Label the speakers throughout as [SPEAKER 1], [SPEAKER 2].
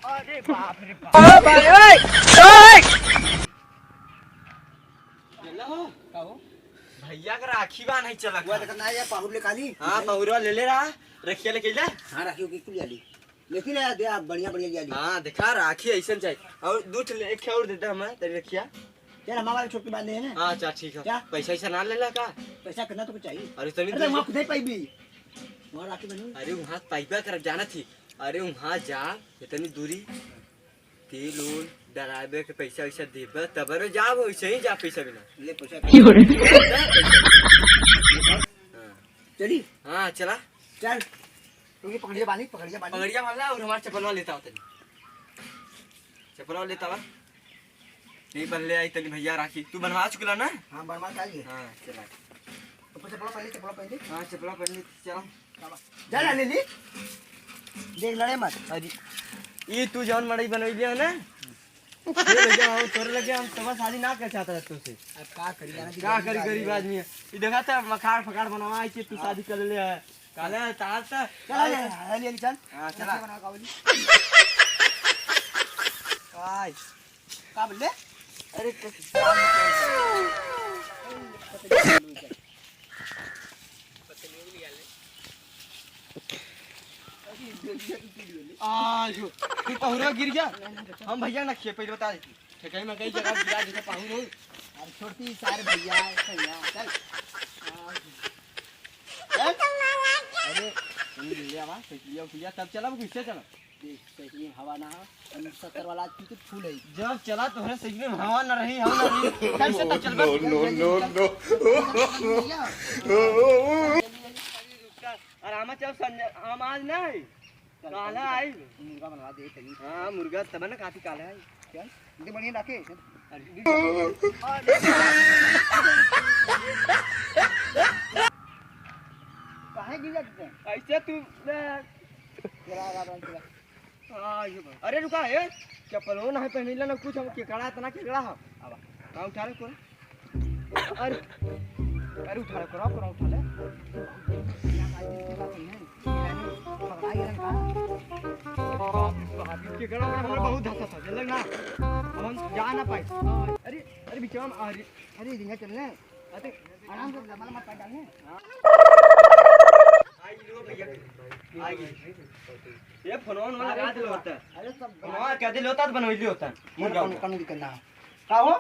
[SPEAKER 1] अरे बाप रे बाप भैया का राखी बा नहीं चला
[SPEAKER 2] हुआ देखत ना या पाहुर ले काली।
[SPEAKER 1] हां पहुरवा ले ले रहा रखिया ले केला।
[SPEAKER 2] हां राखी की कुल आली लेकिन यार दे आप बढ़िया बढ़िया आली।
[SPEAKER 1] हां देखा राखी ऐसन चाहिए और दूध ले एक और देता हमें तेरे रखिया
[SPEAKER 2] यार हमारा छोटी बात है ना।
[SPEAKER 1] हां अच्छा ठीक है
[SPEAKER 2] क्या
[SPEAKER 1] पैसा ऐसा ना लेला का
[SPEAKER 2] पैसा कितना तो चाहिए।
[SPEAKER 1] अरे तनी
[SPEAKER 2] अरे वहां खुदे पाई भी वहां राखी बनी।
[SPEAKER 1] अरे वहां पाइपा कर जाना थी। अरे वहां जा इतनी दूरी तेल उल डरावे के पैसा वैसा देबे तब रे जा वैसे ही जा पैसा बिना
[SPEAKER 2] ले पैसा
[SPEAKER 1] हां
[SPEAKER 2] चली।
[SPEAKER 1] हां चला
[SPEAKER 2] चल तू ये पकड़िया बानी
[SPEAKER 1] पगड़िया वाला और हमारा चप्पलवा लेता हो तनी चप्पलवा लेता वा नहीं बन ले आई तनी भैया राखी तू बनवा चुकला ना।
[SPEAKER 2] हां बनवा चाहिए।
[SPEAKER 1] हां चला
[SPEAKER 2] तो चप्पल पहले
[SPEAKER 1] हां चप्पलवा पहन चला
[SPEAKER 2] जा ले ली देख लड़े मत।
[SPEAKER 1] अरे ये तू जौन मड़ई बनवली है ना ये लगे हम तोरे लगे हम समझ शादी ना कर चाहता है तुझसे।
[SPEAKER 2] अब का करी जाना
[SPEAKER 1] का करी गरीब आदमी है ये देखा था मखार फकाड़ बनवा आई तू शादी कर ले है काले तार ता
[SPEAKER 2] चला ले चल।
[SPEAKER 1] हां चला
[SPEAKER 2] बना कावली
[SPEAKER 1] काय
[SPEAKER 2] का बोले।
[SPEAKER 1] अरे आजो तू पहुरा गिर गया हम भैया ना खे पहले बता देती ठेकाई में कई जगह गिरा जैसे पाहुर हो।
[SPEAKER 2] अरे छोटी सारे भैया चल
[SPEAKER 1] अरे तुम ले आवा लिया तब चला किससे चला
[SPEAKER 2] देख सही हवा ना हो 70 वाला की फूल है
[SPEAKER 1] जब चला तोहरे सही में हवा न रही हम न रही कैसे तक चल बस नो आराम चल हम आज नहीं काला आई
[SPEAKER 2] मुर्गा बनवा दे तनी।
[SPEAKER 1] हां मुर्गा तब ना काफी काला है
[SPEAKER 2] क्या ये बढ़िया रखे। काहे गिर जाते हैं
[SPEAKER 1] ऐसे तू
[SPEAKER 2] चला
[SPEAKER 1] अरे रुका है चप्पल हो ना है पहले ना कुछ हम केकड़ा इतना केकड़ा हो अब का उठा ले कोरा अरे अरे उठा ले कोरा उठा ले केकड़ा में हमरा बहुत धक्का था चल ना हम जा ना पाए। अरे अरे बीच में
[SPEAKER 2] अरे रिंगा चलने अरे आराम से माला मत डालने।
[SPEAKER 1] आई लो भैया आई ये फोन वाला लगा दिल होता है।
[SPEAKER 2] अरे सब
[SPEAKER 1] हां क्या दिल होता है बनवली होता है मुर्गा
[SPEAKER 2] कौन करना का हो।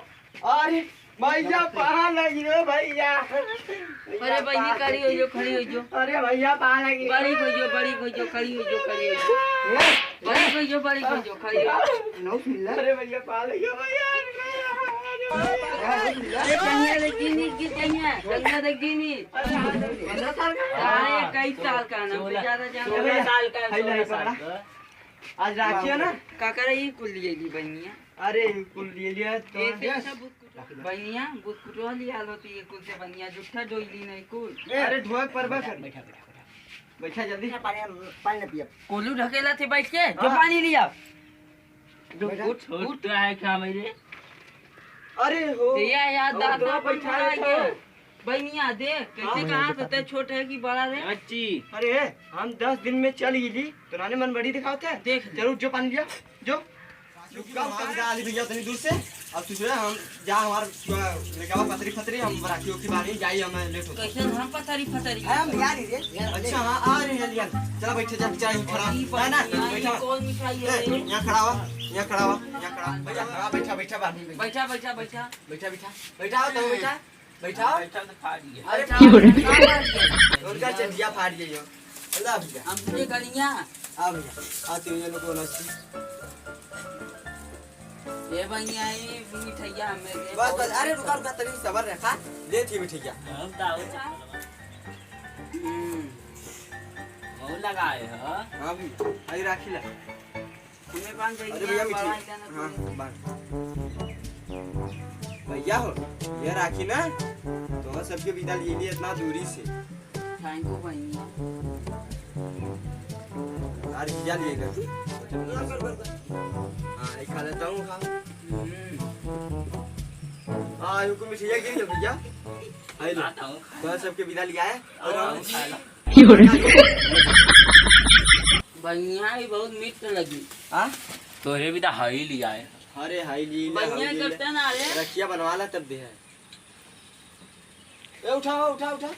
[SPEAKER 1] अरे भैया पहाड़ लगी रे भैया
[SPEAKER 3] अरे भाई करी हो जो खड़ी हो जो
[SPEAKER 1] अरे भैया पहाड़ लगी
[SPEAKER 3] बड़ी हो जो खड़ी हो जो बड़ी हो जो खड़ी हो जो खड़ी हो।
[SPEAKER 2] नौ मिल
[SPEAKER 1] अरे भैया पहाड़ लगी भैया
[SPEAKER 3] अरे कन्या देखी नहीं की कन्या देखी नहीं। अरे कई साल का ना ज्यादा ज्यादा साल का
[SPEAKER 1] आज राखी है ना
[SPEAKER 3] का करे ये कुल लिए ली बनिया।
[SPEAKER 1] अरे कुल ले लिया तो
[SPEAKER 3] बनिया बुत कुटवा लिया लो तो ये कुल से बनिया जुठा डोइली नहीं कुल।
[SPEAKER 1] अरे धोए परबा कर
[SPEAKER 2] बैठा
[SPEAKER 1] बैठा जल्दी
[SPEAKER 2] पानी पिया
[SPEAKER 3] कोलू ढकेला थे बैठ के जो पानी लिया जो
[SPEAKER 2] बैठा।
[SPEAKER 3] उठ रहा है क्या मेरे
[SPEAKER 1] अरे हो
[SPEAKER 3] दिया याद
[SPEAKER 1] और
[SPEAKER 3] दादा
[SPEAKER 1] दो बैठा है
[SPEAKER 3] बैठा बनिया देख कैसे कहा तो छोटा है कि बड़ा रे अच्छी।
[SPEAKER 1] अरे हम 10 दिन में चल गई तो नाने मन बड़ी दिखाते हैं
[SPEAKER 3] देख
[SPEAKER 1] जरूर जो पानी लिया जो डाली भैया तनी दूर से अब तू जो हम जा हमार लेके पथरी फतरी हम राखियों की बारी जाई हम लेट हो
[SPEAKER 3] कैसे हम पथरी फतरी
[SPEAKER 2] हम यार रे
[SPEAKER 1] अच्छा हां आ रहे हैं यार चला बैठ जा बेचारा ही खड़ा है ना बैठा
[SPEAKER 3] कौन मिठाई है
[SPEAKER 1] यहां खड़ा हुआ यहां खड़ा हुआ यहां खड़ा भैया खड़ा बैठा बैठा बानी
[SPEAKER 3] बैठा बैठा बैठा
[SPEAKER 1] बैठा बैठा बैठा तो बैठा बैठा
[SPEAKER 3] बैठा तो फाड़ दिया
[SPEAKER 1] अरे उनका चटिया फाड़ गई हो अल्लाह भैया
[SPEAKER 3] हम तुझे गलियां
[SPEAKER 1] आ भैया आते हैं लोग को नसी
[SPEAKER 3] ये भैया ये मिठाइया हमें दे
[SPEAKER 1] बस बस अरे रुका रुका तनी सबर रखा ले थी मिठाइया
[SPEAKER 3] हम दाऊ वो लगाए हो
[SPEAKER 1] हां भी आई राखी ला
[SPEAKER 3] हमें बांध
[SPEAKER 1] अरे
[SPEAKER 3] देंगे
[SPEAKER 1] भैया मिठाई हां बांध भैया हो ये राखी ना तो सबके विदा लिए लिए इतना दूरी से
[SPEAKER 3] थैंक यू भैया
[SPEAKER 1] यार भैया लिएगा हां एक खा लेता हूं खा हां युको मिठाइया गिर गया भैया आई लो तो सबके विदा लिया है और हम खा लो
[SPEAKER 3] भैया ये बहुत मीठ लगी
[SPEAKER 1] हां
[SPEAKER 4] तोरे भी तो हाई लिया है।
[SPEAKER 1] अरे हाई ली ले,
[SPEAKER 3] बढ़िया
[SPEAKER 1] हाई ली ले।
[SPEAKER 3] करते ना रे।
[SPEAKER 1] रखिया बनवा ला तब भी है। ए उठाओ उठाओ उठाओ।